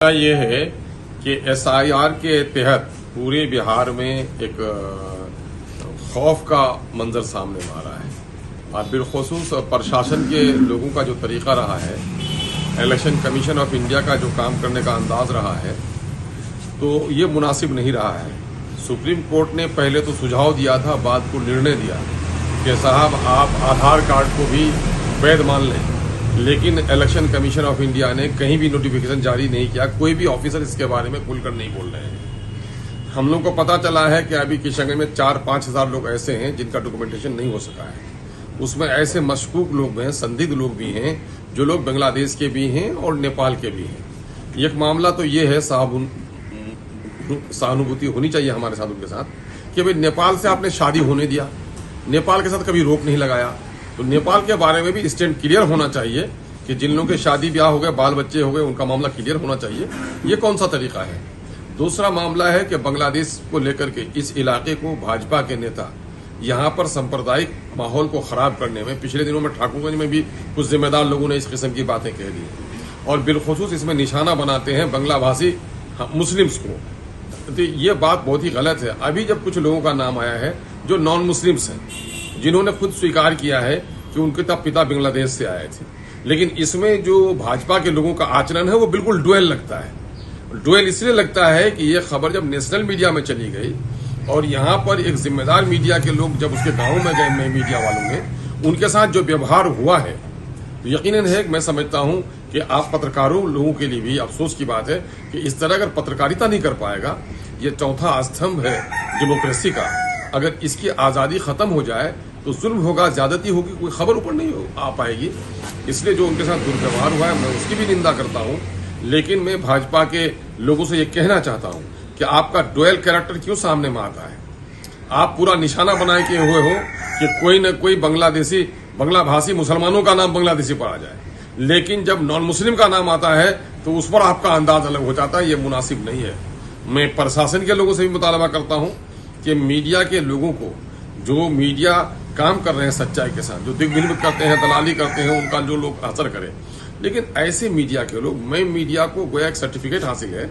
ये है कि एसआईआर के तहत पूरे बिहार में एक खौफ का मंजर सामने आ रहा है और बिलखुसूस प्रशासन के लोगों का जो तरीका रहा है, इलेक्शन कमीशन ऑफ इंडिया का जो काम करने का अंदाज रहा है, तो ये मुनासिब नहीं रहा है। सुप्रीम कोर्ट ने पहले तो सुझाव दिया था, बाद को निर्णय दिया कि साहब आप आधार कार्ड को भी वैध मान लें, लेकिन इलेक्शन कमीशन ऑफ इंडिया ने कहीं भी नोटिफिकेशन जारी नहीं किया। कोई भी ऑफिसर इसके बारे में खुलकर नहीं बोल रहे हैं। हम लोग को पता चला है कि अभी किशनगंज में 4-5 हजार लोग ऐसे हैं जिनका डॉक्यूमेंटेशन नहीं हो सका है। उसमें ऐसे मशकूक लोग हैं, संदिग्ध लोग भी हैं, जो लोग बांग्लादेश के भी हैं और नेपाल के भी हैं। एक मामला तो ये है, सहानुभूति होनी चाहिए हमारे साथ उनके साथ कि भाई नेपाल से आपने शादी होने दिया, नेपाल के साथ कभी रोक नहीं लगाया, तो नेपाल के बारे में भी स्टैंड क्लियर होना चाहिए कि जिन लोगों के शादी ब्याह हो गए, बाल बच्चे हो गए, उनका मामला क्लियर होना चाहिए। ये कौन सा तरीका है? दूसरा मामला है कि बांग्लादेश को लेकर के इस इलाके को भाजपा के नेता यहाँ पर सांप्रदायिक माहौल को खराब करने में, पिछले दिनों में ठाकुरगंज में भी कुछ जिम्मेदार लोगों ने इस किस्म की बातें कह दी और बिलखुसूस इसमें निशाना बनाते हैं बांग्ला भाषी मुस्लिम्स को। तो ये बात बहुत ही गलत है। अभी जब कुछ लोगों का नाम आया है जो नॉन मुस्लिम्स हैं, जिन्होंने खुद स्वीकार किया है कि उनके पिता बांग्लादेश से आए थे, लेकिन इसमें जो भाजपा के लोगों का आचरण है वो बिल्कुल डुएल लगता है। डुएल इसलिए लगता है कि ये खबर जब नेशनल मीडिया में चली गई और यहाँ पर एक जिम्मेदार मीडिया के लोग जब उसके गाँव में गए, मीडिया वालों ने उनके साथ जो व्यवहार हुआ है, तो यकीनन है कि मैं समझता हूं कि आप पत्रकारों लोगों के लिए भी अफसोस की बात है कि इस तरह अगर पत्रकारिता नहीं कर पाएगा, ये चौथा स्तंभ है डेमोक्रेसी का, अगर इसकी आजादी खत्म हो जाए तो जुल्म होगा, ज्यादती होगी, कोई खबर ऊपर नहीं आ पाएगी। इसलिए जो उनके साथ दुर्व्यवहार हुआ है, मैं उसकी भी निंदा करता हूं, लेकिन मैं भाजपा के लोगों से ये कहना चाहता हूं कि आपका डुएल कैरेक्टर क्यों सामने में आता है? आप पूरा निशाना बनाए किए हुए हो कि कोई न कोई बांग्लादेशी, बांग्ला भाषी मुसलमानों का नाम बांग्लादेशी पढ़ा जाए, लेकिन जब नॉन मुस्लिम का नाम आता है तो उस पर आपका अंदाज अलग हो जाता है। ये मुनासिब नहीं है। मैं प्रशासन के लोगों से भी मुतालबा करता हूं कि मीडिया के लोगों को, जो मीडिया काम कर रहे हैं सच्चाई के साथ, जो दिग्विजय करते हैं, दलाली करते हैं, उनका जो लोग असर करें, लेकिन ऐसे मीडिया के लोग, मैं मीडिया को गोया एक सर्टिफिकेट हासिल है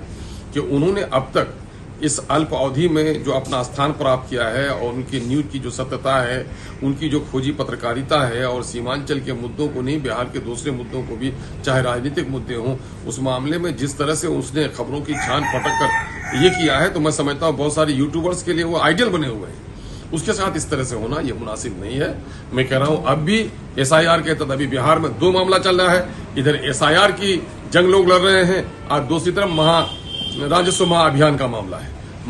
कि उन्होंने अब तक इस अल्प अवधि में जो अपना स्थान प्राप्त किया है और उनकी न्यूज की जो सत्यता है, उनकी जो खोजी पत्रकारिता है और सीमांचल के मुद्दों को नहीं, बिहार के दूसरे मुद्दों को भी, चाहे राजनीतिक मुद्दे हों, उस मामले में जिस तरह से उसने खबरों की छान फटक कर ये किया है, तो मैं समझता हूँ बहुत सारे यूट्यूबर्स के लिए वो आइडियल बने हुए हैं। उसके साथ इस तरह से होना ये मुनासिब नहीं है। मैं कह रहा हूं अब भी एसआईआर के तहत अभी बिहार में 2 मामला चल रहा है। इधर एसआईआर की जंग लोग लड़ रहे हैं और दूसरी तरफ राजस्व महाअभियान का मामला है।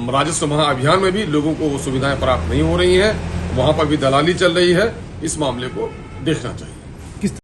राजस्व महाअभियान में भी लोगों को वो सुविधाएं प्राप्त नहीं हो रही हैं, वहां पर भी दलाली चल रही है। इस मामले को देखना चाहिए।